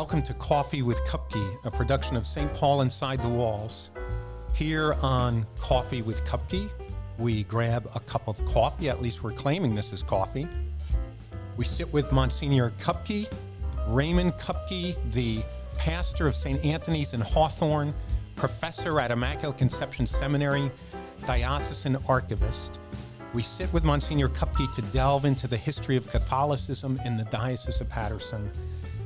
Welcome to Coffee with Kupke, a production of St. Paul Inside the Walls. Here on Coffee with Kupke, we grab a cup of coffee, at least we're claiming this is coffee. We sit with Monsignor Raymond Kupke, the pastor of St. Anthony's in Hawthorne, professor at Immaculate Conception Seminary, diocesan archivist. We sit with Monsignor Kupke to delve into the history of Catholicism in the Diocese of Paterson.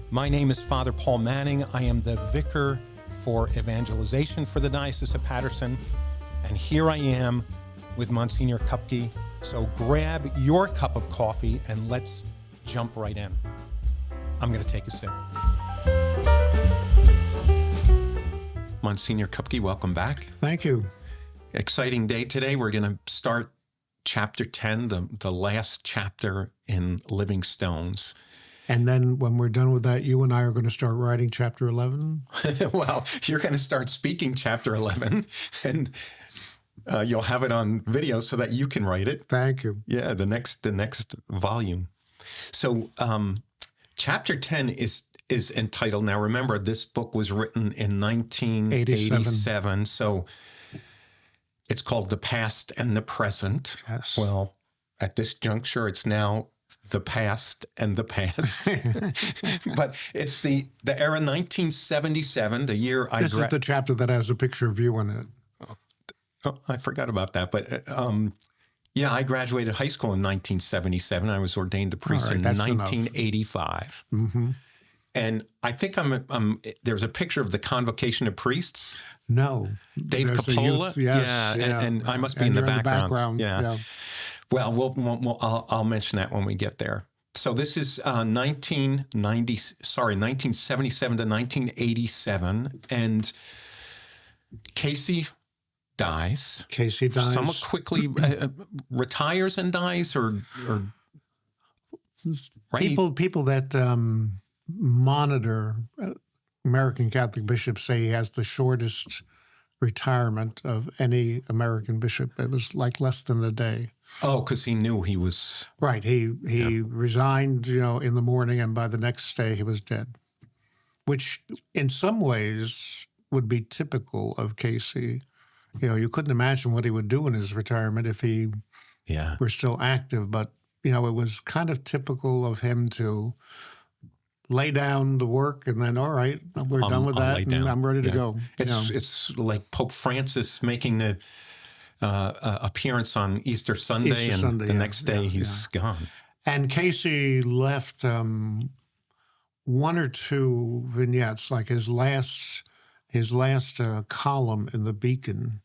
My name is Father Paul Manning. I am the vicar for Evangelization for the Diocese of Paterson. And here I am with Monsignor Kupke. So grab your cup of coffee and let's jump right in. I'm going to take a sip. Monsignor Kupke, welcome back. Thank you. Exciting day today. We're going to start chapter 10, the last chapter in Living Stones. And then when we're done with that, you and I are going to start writing chapter 11? Well, you're going to start speaking chapter 11, and you'll have it on video so that you can write it. Thank you. Yeah, the next volume. So chapter 10 is entitled, now remember, this book was written in 1987, so it's called The Past and the Present. Yes. Well, at this juncture, it's now the past and the past. But it's the era 1977, the year I... This is the chapter that has a picture of you in it. Oh, I forgot about that. But yeah, I graduated high school in 1977. I was ordained a priest in 1985. Mm-hmm. And I think there's a picture of the Convocation of Priests. No. Dave Capola. Yes, yeah. And I must be in the background. Yeah. Well, I'll mention that when we get there. So this is 1977 to 1987, and Casey dies. Somewhat quickly retires and dies, or right? People that monitor American Catholic bishops say he has the shortest retirement of any American bishop. It was like less than a day. Oh, because he knew he was... Right. He resigned, in the morning, and by the next day he was dead, which in some ways would be typical of Casey. You couldn't imagine what he would do in his retirement if he were still active, but, it was kind of typical of him to lay down the work and then, all right, we're done with that, and I'm ready to go. It's like Pope Francis making the appearance on Easter Sunday, the next day he's gone. And Casey left one or two vignettes, like his last column in the Beacon.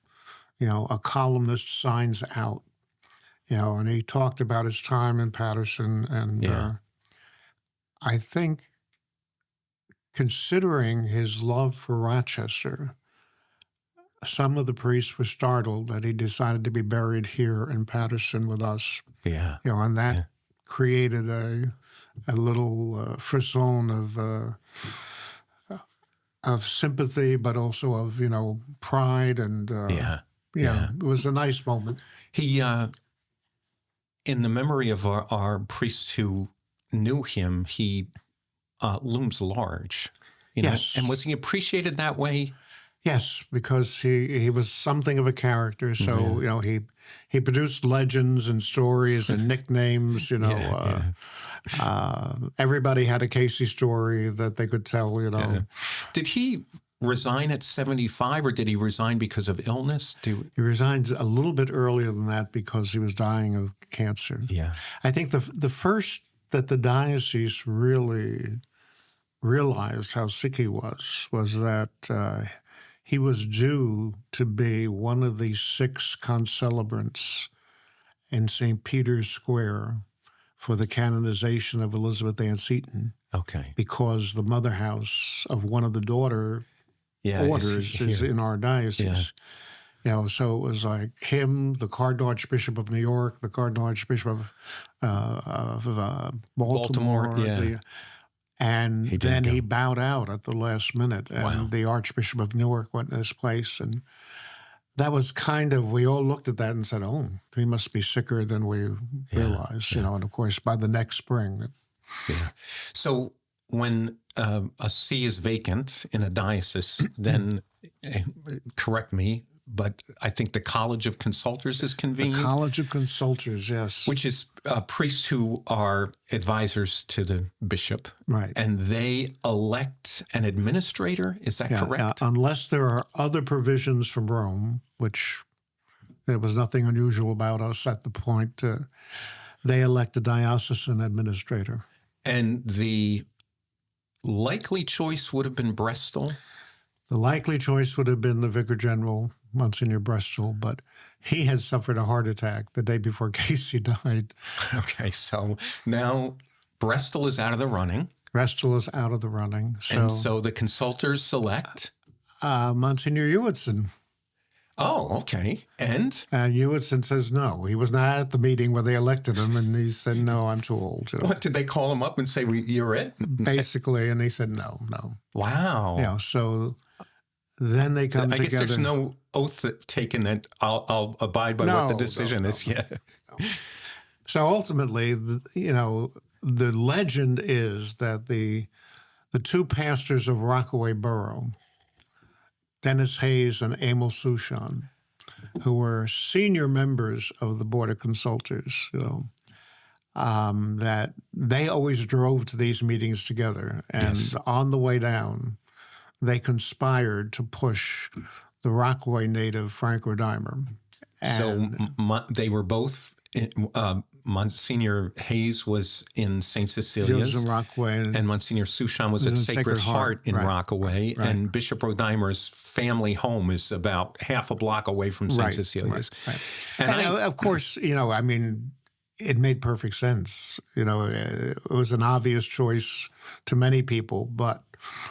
A columnist signs out. And he talked about his time in Paterson, and I think, considering his love for Rochester, some of the priests were startled that he decided to be buried here in Paterson with us. Yeah. And that created a little frisson of sympathy, but also of, pride. And, it was a nice moment. He, in the memory of our priests who knew him, he looms large. Yes. And was he appreciated that way? Yes, because he was something of a character. So, he produced legends and stories and nicknames, everybody had a Casey story that they could tell, Did he resign at 75, or did he resign because of illness? He resigned a little bit earlier than that because he was dying of cancer. Yeah. I think the first that the diocese really realized how sick he was that he was due to be one of the 6 concelebrants in St. Peter's Square for the canonization of Elizabeth Ann Seton. Okay. Because the mother house of one of the orders is in our diocese. Yeah. So it was like him, the Cardinal Archbishop of New York, the Cardinal Archbishop of Baltimore. And then he bowed out at the last minute, and the Archbishop of Newark went in his place. And that was we all looked at that and said, oh, he must be sicker than we realized, and of course, by the next spring. Yeah. So when a see is vacant in a diocese, then correct me, but I think the College of Consultors is convened. The College of Consultors, yes. Which is priests who are advisors to the bishop. Right. And they elect an administrator. Is that correct? Unless there are other provisions from Rome, which there was nothing unusual about us at the point, they elect a diocesan administrator. And the likely choice would have been Brestol? The likely choice would have been the Vicar General, Monsignor Brestol, but he had suffered a heart attack the day before Casey died. Okay, so now Brestol is out of the running. Brestol is out of the running. And so the consultors select? Monsignor Ewitson. Oh, okay. And Ewitson says no. He was not at the meeting where they elected him, and he said, no, I'm too old. What, did they call him up and say, you're it? Basically, and he said, no. Wow. Yeah, so then they come together. I guess there's no oath taken that I'll abide by what the decision is. Yeah. No. So ultimately, the legend is that the two pastors of Rockaway Borough, Dennis Hayes and Emil Souchon, who were senior members of the Board of Consultors, that they always drove to these meetings together. And on the way down, they conspired to push the Rockaway native, Frank Rodimer. So they were both... Monsignor Hayes was in St. Cecilia's, in Rockaway, and Monsignor Souchon was at Sacred Heart in Rockaway, and Bishop Rodimer's family home is about half a block away from St. Cecilia's. Right. And of course, it made perfect sense. It was an obvious choice to many people, but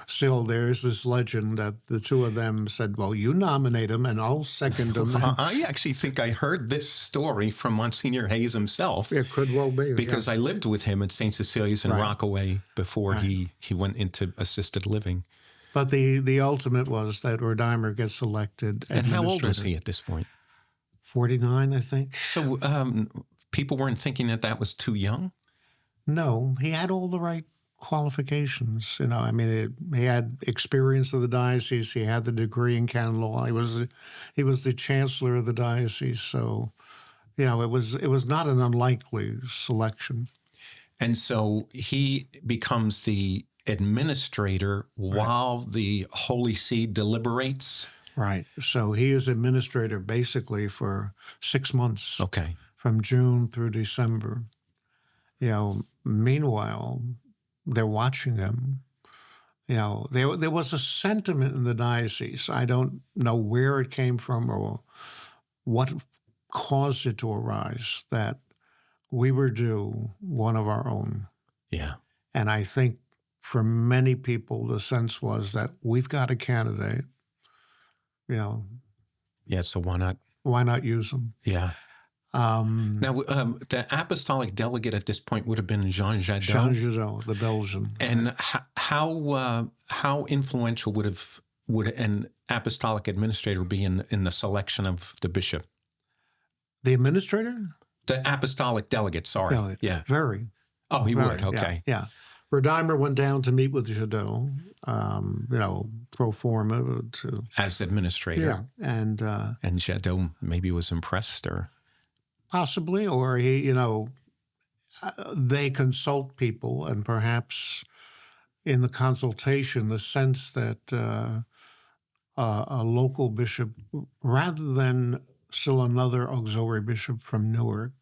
still there's this legend that the two of them said, well, you nominate him and I'll second him. I actually think I heard this story from Monsignor Hayes himself. It could well be. Because I lived with him at St. Cecilia's in Rockaway before he went into assisted living. But the ultimate was that Rodimer gets elected. And how old was he at this point? 49, I think. So people weren't thinking that was too young? No, he had all the right qualifications. He had experience of the diocese. He had the degree in canon law. He was the chancellor of the diocese. So, it was not an unlikely selection. And so he becomes the administrator while the Holy See deliberates? Right. So he is administrator basically for 6 months. Okay. From June through December. Meanwhile, they're watching him. There was a sentiment in the diocese. I don't know where it came from or what caused it to arise, that we were due one of our own. Yeah. And I think for many people, the sense was that we've got a candidate. Yeah, so why not? Why not use them? Yeah. Now, the apostolic delegate at this point would have been Jean Jadot. Jean Jadot, the Belgian. And how influential would an apostolic administrator be in the selection of the bishop? The administrator? The apostolic delegate, sorry. Delegate. Yeah. Very. Oh, he would, okay. Yeah. Rodimer went down to meet with Jadot, pro forma. As administrator. Yeah. And Jadot maybe was impressed or... Possibly, or they consult people, and perhaps in the consultation, the sense that a local bishop, rather than still another auxiliary bishop from Newark.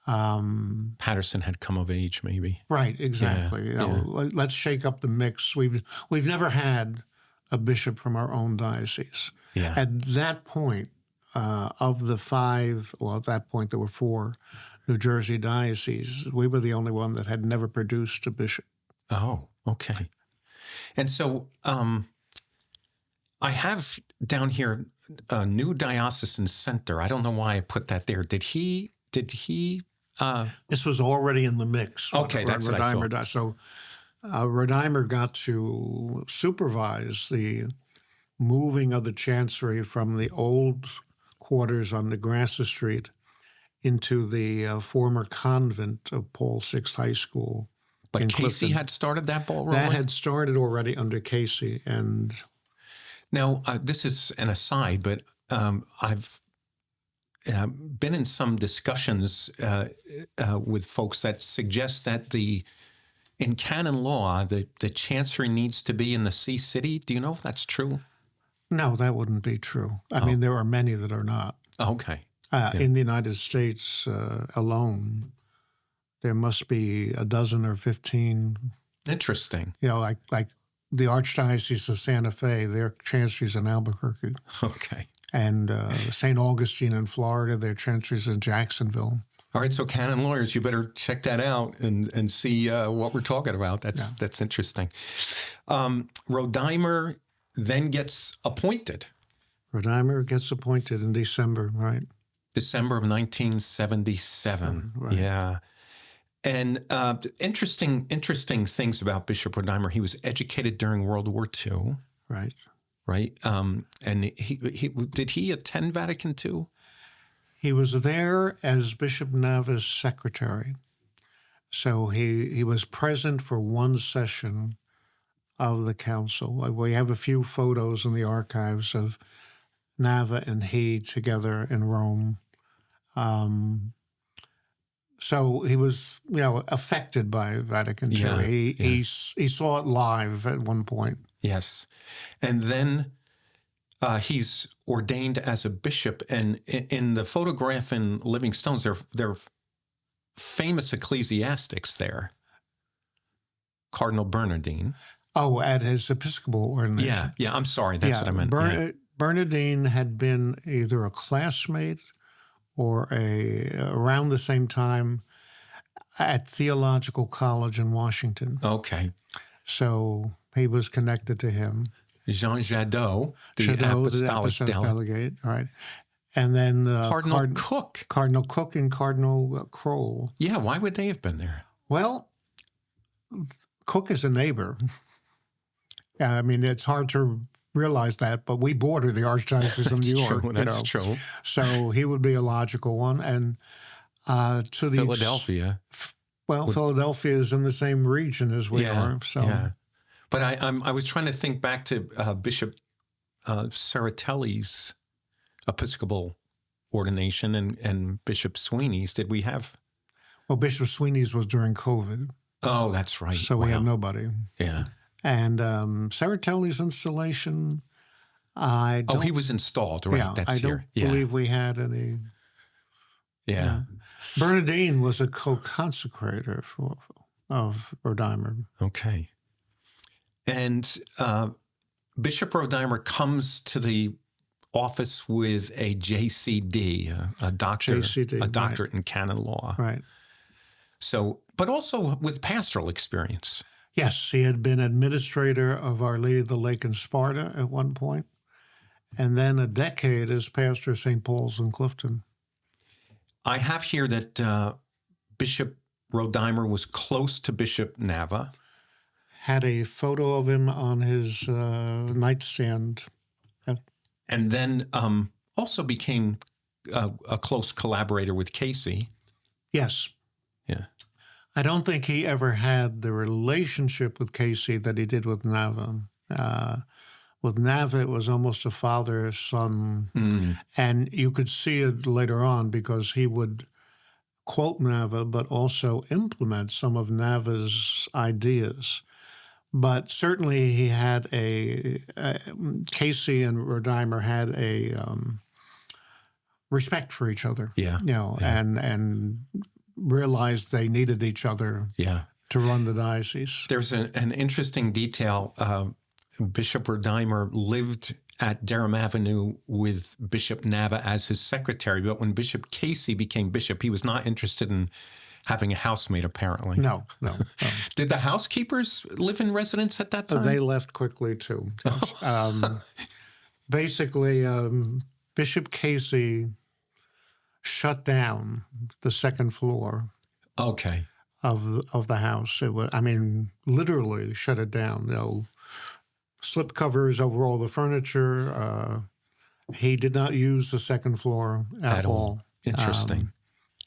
Paterson had come of age, maybe. Right, exactly. Let's shake up the mix. We've never had a bishop from our own diocese. Yeah. At that point, of the 5, at that point there were 4 New Jersey dioceses, we were the only one that had never produced a bishop. Oh, okay. And so I have down here a new diocesan center. I don't know why I put that there. Did he? This was already in the mix. Okay, that's what I thought. Died. So Rodimer got to supervise the moving of the chancery from the old quarters on Nebraska Street into the former convent of Paul VI High School. But in Casey Clifton. had started that ball rolling? That had started already under Casey. And now, this is an aside, but I've been in some discussions with folks that suggest that in canon law, the chancery needs to be in the see city. Do you know if that's true? no, that wouldn't be true. I mean, there are many that are not. Okay. In the United States alone, there must be a dozen or 15. Interesting. Like the Archdiocese of Santa Fe, their chancery's in Albuquerque. Okay. And St. Augustine in Florida, their chancery's in Jacksonville. All right, so canon lawyers, you better check that out and see what we're talking about. That's interesting. Rodeimer then gets appointed. Rodeimer gets appointed in December, right? December of 1977. Right. Yeah. And interesting things about Bishop Rodeimer. He was educated during World War II. Right. Right. And he did he attend Vatican II? He was there as Bishop Nava's secretary. So he was present for one session of the council. We have a few photos in the archives of Nava and he together in Rome. So he was, affected by Vatican II. He saw it live at one point. Yes. And then he's ordained as a bishop. And in the photograph in Living Stones, they're famous ecclesiastics there. Cardinal Bernardine. Oh, at his Episcopal ordination. Yeah, I'm sorry. That's what I meant. Bernardine had been either a classmate or around the same time at Theological College in Washington. Okay. So he was connected to him. Jean Jadot, the apostolic delegate. All right. And then Cardinal Cook. Cardinal Cook and Cardinal Kroll. Yeah, why would they have been there? Well, Cook is a neighbor. I mean, it's hard to realize that, but we border the Archdiocese of New York. That's true. So he would be a logical one. And to the Philadelphia. Philadelphia is in the same region as we are. So. Yeah. But I was trying to think back to Bishop Serratelli's Episcopal ordination and Bishop Sweeney's. Did we have? Well, Bishop Sweeney's was during COVID. Oh, that's right. So we have nobody. Yeah. And Serratelli's installation, he was installed, right? Yeah, I don't believe we had any. Yeah. Bernardine was a co-consecrator of Rodeimer. Okay. And Bishop Rodeimer comes to the office with a JCD, a doctorate in canon law. Right. So, but also with pastoral experience. Yes, he had been administrator of Our Lady of the Lake in Sparta at one point, and then a decade as pastor of St. Paul's in Clifton. I have here that Bishop Rodeimer was close to Bishop Nava. Had a photo of him on his nightstand. And then also became a close collaborator with Casey. Yes. Yeah. I don't think he ever had the relationship with Casey that he did with Nava. With Nava, it was almost a father-son. Mm. And you could see it later on because he would quote Nava, but also implement some of Nava's ideas. But certainly he had Casey and Rodeimer had a respect for each other. Yeah. And realized they needed each other to run the diocese. There's an interesting detail. Bishop Rodeimer lived at Durham Avenue with Bishop Nava as his secretary, but when Bishop Casey became bishop, he was not interested in having a housemate, apparently. No. Did the housekeepers live in residence at that time? They left quickly, too. Basically, Bishop Casey shut down the second floor of the house. It was, literally shut it down. Slip covers over all the furniture. He did not use the second floor at all. Interesting.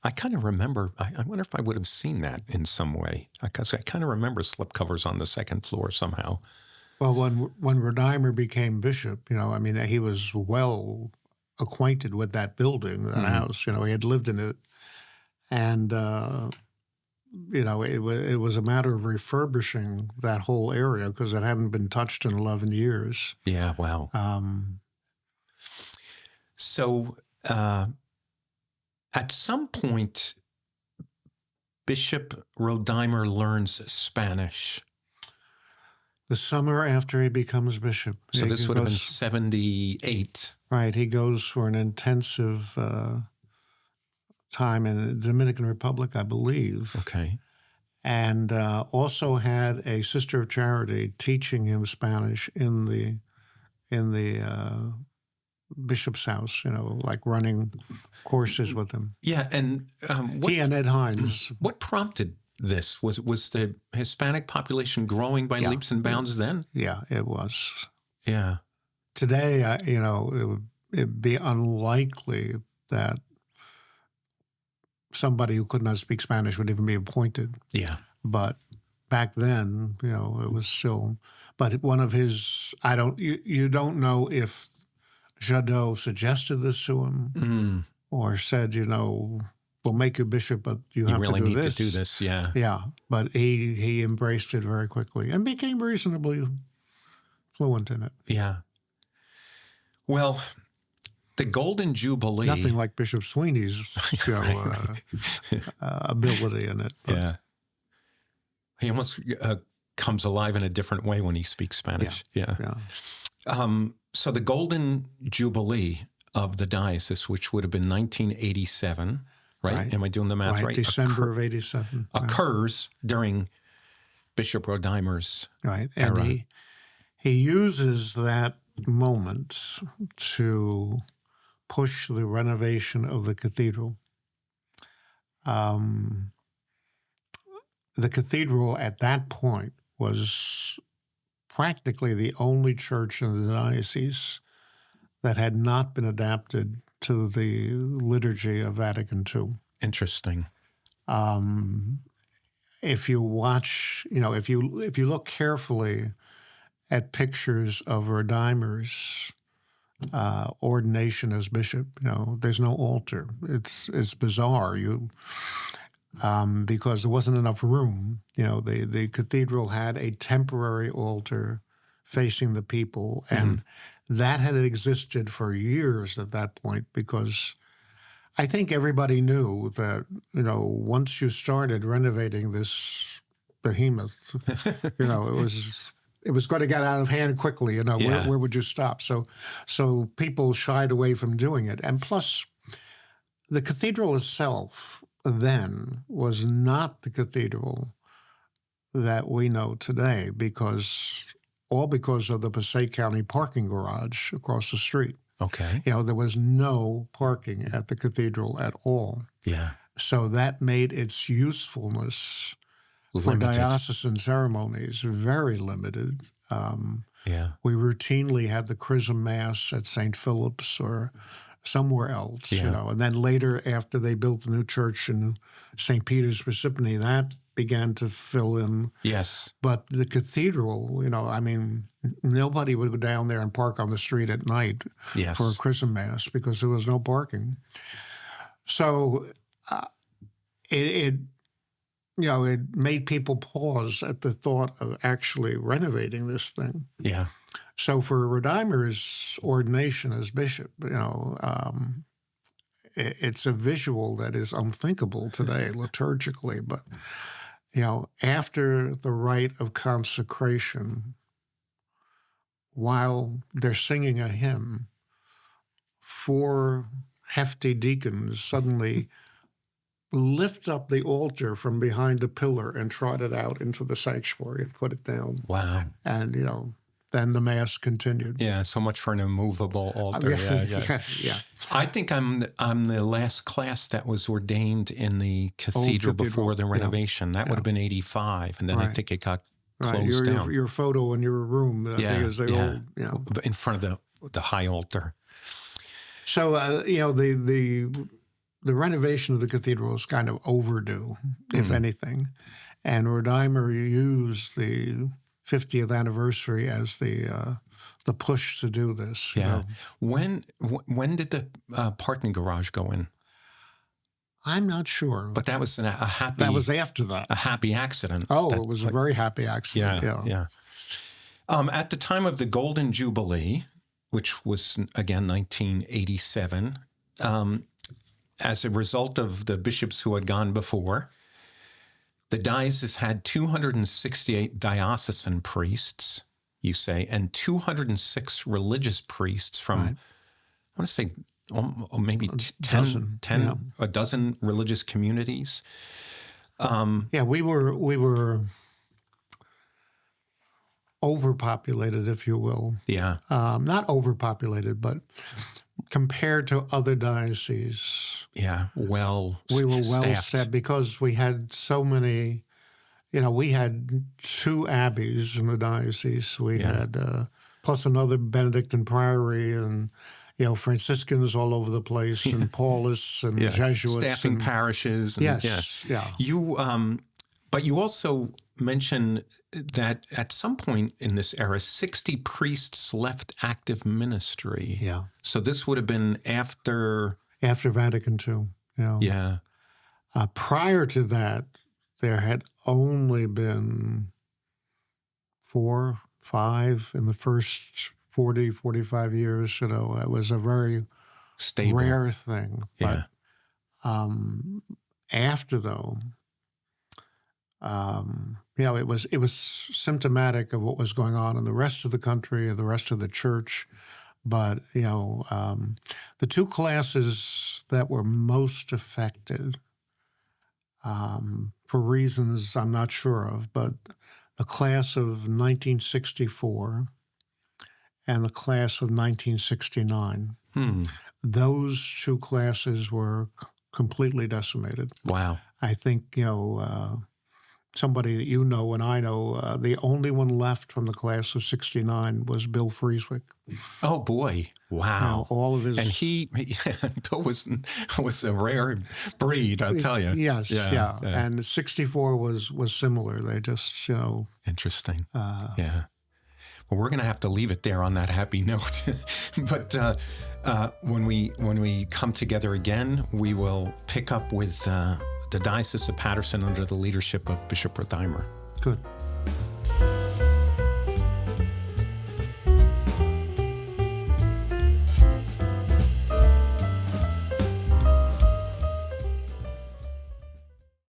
I kind of remember, I wonder if I would have seen that in some way, because I kind of remember slipcovers on the second floor somehow. Well, when Rodimer became bishop, he was well acquainted with that building, that house. He had lived in it. And, it was a matter of refurbishing that whole area because it hadn't been touched in 11 years. Yeah, wow. So at some point, Bishop Rodimer learns Spanish. The summer after he becomes bishop. So this would have been 78. Right. He goes for an intensive time in the Dominican Republic, I believe. Okay. And also had a sister of charity teaching him Spanish in the bishop's house, like running courses with him. Yeah, and he and Ed Hines. What prompted this? Was the Hispanic population growing by leaps and bounds then? Yeah, it was. Yeah. Today, it'd be unlikely that somebody who could not speak Spanish would even be appointed. Yeah. But back then, it was still. But one of his, you don't know if Jadot suggested this to him or said, we'll make you bishop, but you have really to do need this. To do this, yeah. Yeah, but he embraced it very quickly and became reasonably fluent in it. Yeah. Well, the Golden Jubilee. Nothing like Bishop Sweeney's ability in it. But. Yeah. He almost comes alive in a different way when he speaks Spanish. Yeah. So the Golden Jubilee of the diocese, which would have been 1987, right? Am I doing the math right? December of 87. Occurs during Bishop Rodimer's era. And he uses that moment to push the renovation of the cathedral. The cathedral at that point was practically the only church in the diocese that had not been adapted to the liturgy of Vatican II. Interesting. If you watch, if you look carefully at pictures of Rodimer's ordination as bishop, there's no altar. It's bizarre. Because there wasn't enough room. The cathedral had a temporary altar facing the people, and that had existed for years at that point because I think everybody knew that, once you started renovating this behemoth, it was going to get out of hand quickly. Where would you stop? So people shied away from doing it. And plus, the cathedral itself then was not the cathedral that we know today because of the Passaic County parking garage across the street. Okay. There was no parking at the cathedral at all. Yeah. So that made its usefulness for diocesan ceremonies very limited. We routinely had the Chrism Mass at St. Philip's or somewhere else, and then later after they built the new church in St. Peter's Precipity, that began to fill in. Yes. But the cathedral, nobody would go down there and park on the street at night for a Chrism Mass because there was no parking. So it made people pause at the thought of actually renovating this thing. Yeah. So for Rodimer's ordination as bishop, it's a visual that is unthinkable today liturgically. But, after the rite of consecration, while they're singing a hymn, 4 hefty deacons suddenly lift up the altar from behind a pillar and trot it out into the sanctuary and put it down. Wow. And, then the Mass continued. Yeah, so much for an immovable altar. Yeah. I think I'm the last class that was ordained in the cathedral before the renovation. That would have been 85, and then I think it got closed down. Your photo in your room, is old, in front of the high altar. So, the the renovation of the cathedral was kind of overdue, if anything. And Rodimer used the 50th anniversary as the push to do this. Yeah. When did the parking garage go in? I'm not sure. But that was a happy... That was after that. A happy accident. It was a very happy accident. Yeah. At the time of the Golden Jubilee, which was, again, 1987, as a result of the bishops who had gone before, the diocese had 268 diocesan priests, you say, and 206 religious priests from, I want to say, maybe a dozen religious communities. We were overpopulated, if you will. Yeah. Not overpopulated, but compared to other dioceses. Yeah, we were well staffed. staffed because we had so many. We had 2 abbeys in the diocese. We had plus another Benedictine priory and Franciscans all over the place and Paulists and Jesuits, staffing parishes. And, but you also mentioned that at some point in this era, 60 priests left active ministry. Yeah. So this would have been after Vatican II. Yeah. Prior to that, there had only been 4, 5 in the first 40, 45 years. It was a very stable, rare thing. Yeah. But after, though, it was symptomatic of what was going on in the rest of the country and the rest of the church. But, the 2 classes that were most affected, for reasons I'm not sure of, but the class of 1964 and the class of 1969, those 2 classes were completely decimated. Wow. I think, somebody that you know and I know, the only one left from the class of 69 was Bill Frieswick. Oh, boy. Wow. All of his... And Bill was a rare breed, I'll tell you. Yes, yeah. And 64 was similar. They just, Interesting. Yeah. Well, we're going to have to leave it there on that happy note. But when we come together again, we will pick up with the Diocese of Paterson under the leadership of Bishop Rodimer. Good.